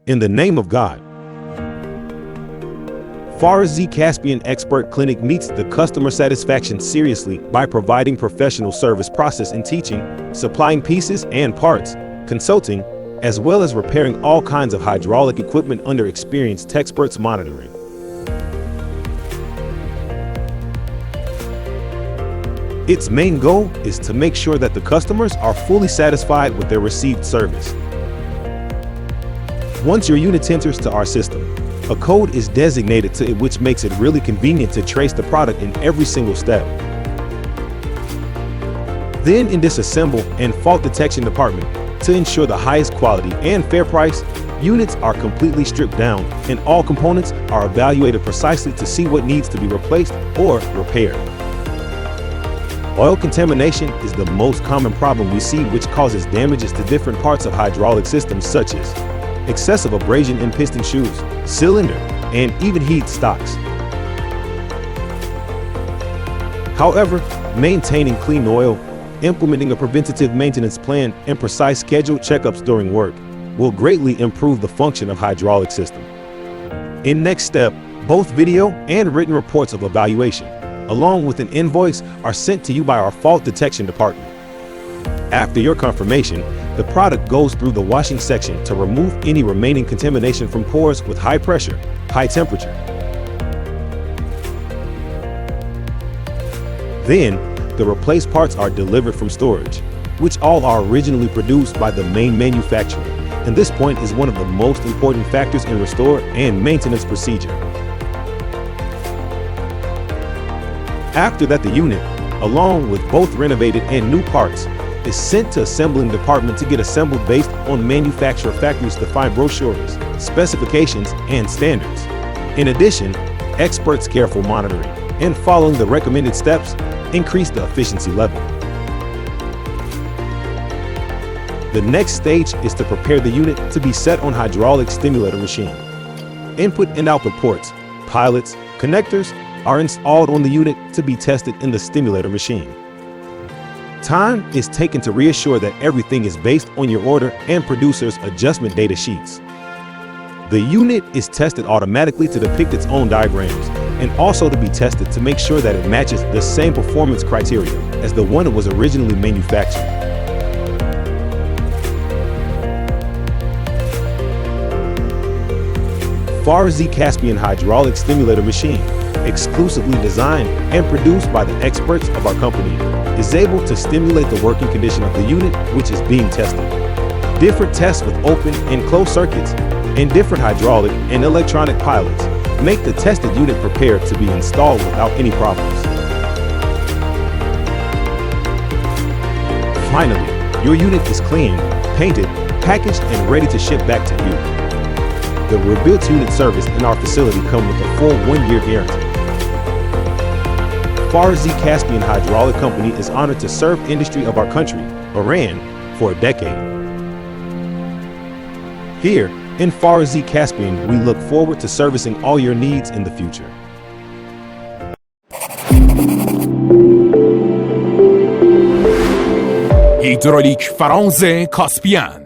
In the name of God. Faraz Caspian Expert Clinic meets the customer satisfaction seriously by providing professional service process and teaching, supplying pieces and parts, consulting, as well as repairing all kinds of hydraulic equipment under experienced experts monitoring. Its main goal is to make sure that the customers are fully satisfied with their received service. Once your unit enters to our system, a code is designated to it, which makes it really convenient to trace the product in every single step. Then in disassemble and fault detection department, to ensure the highest quality and fair price, units are completely stripped down and all components are evaluated precisely to see what needs to be replaced or repaired. Oil contamination is the most common problem we see, which causes damages to different parts of hydraulic systems such as excessive abrasion in piston shoes, cylinder, and even heat stocks. However, maintaining clean oil, implementing a preventative maintenance plan, and precise scheduled checkups during work will greatly improve the function of hydraulic system. In next step, both video and written reports of evaluation, along with an invoice, are sent to you by our fault detection department. After your confirmation, the product goes through the washing section to remove any remaining contamination from pores with high pressure, high temperature. Then, the replaced parts are delivered from storage, which all are originally produced by the main manufacturer, and this point is one of the most important factors in restore and maintenance procedure. After that, the unit, along with both renovated and new parts, is sent to assembling department to get assembled based on manufacturer factories defined brochures, specifications, and standards. In addition, experts' careful monitoring and following the recommended steps increase the efficiency level. The next stage is to prepare the unit to be set on hydraulic stimulator machine. Input and output ports, pilots, connectors are installed on the unit to be tested in the stimulator machine. Time is taken to reassure that everything is based on your order and producer's adjustment data sheets. The unit is tested automatically to depict its own diagrams and also to be tested to make sure that it matches the same performance criteria as the one it was originally manufactured. Faraz Caspian Hydraulic Stimulator Machine, exclusively designed and produced by the experts of our company, is able to stimulate the working condition of the unit which is being tested. Different tests with open and closed circuits and different hydraulic and electronic pilots make the tested unit prepared to be installed without any problems. Finally, your unit is cleaned, painted, packaged, and ready to ship back to you. The rebuilt unit service in our facility comes with a full 1-year guarantee. Faraz Caspian Hydraulic Company is honored to serve industry of our country, Iran, for a decade. Here, in Faraz Caspian, we look forward to servicing all your needs in the future. هیدرولیک فراز کاسپیان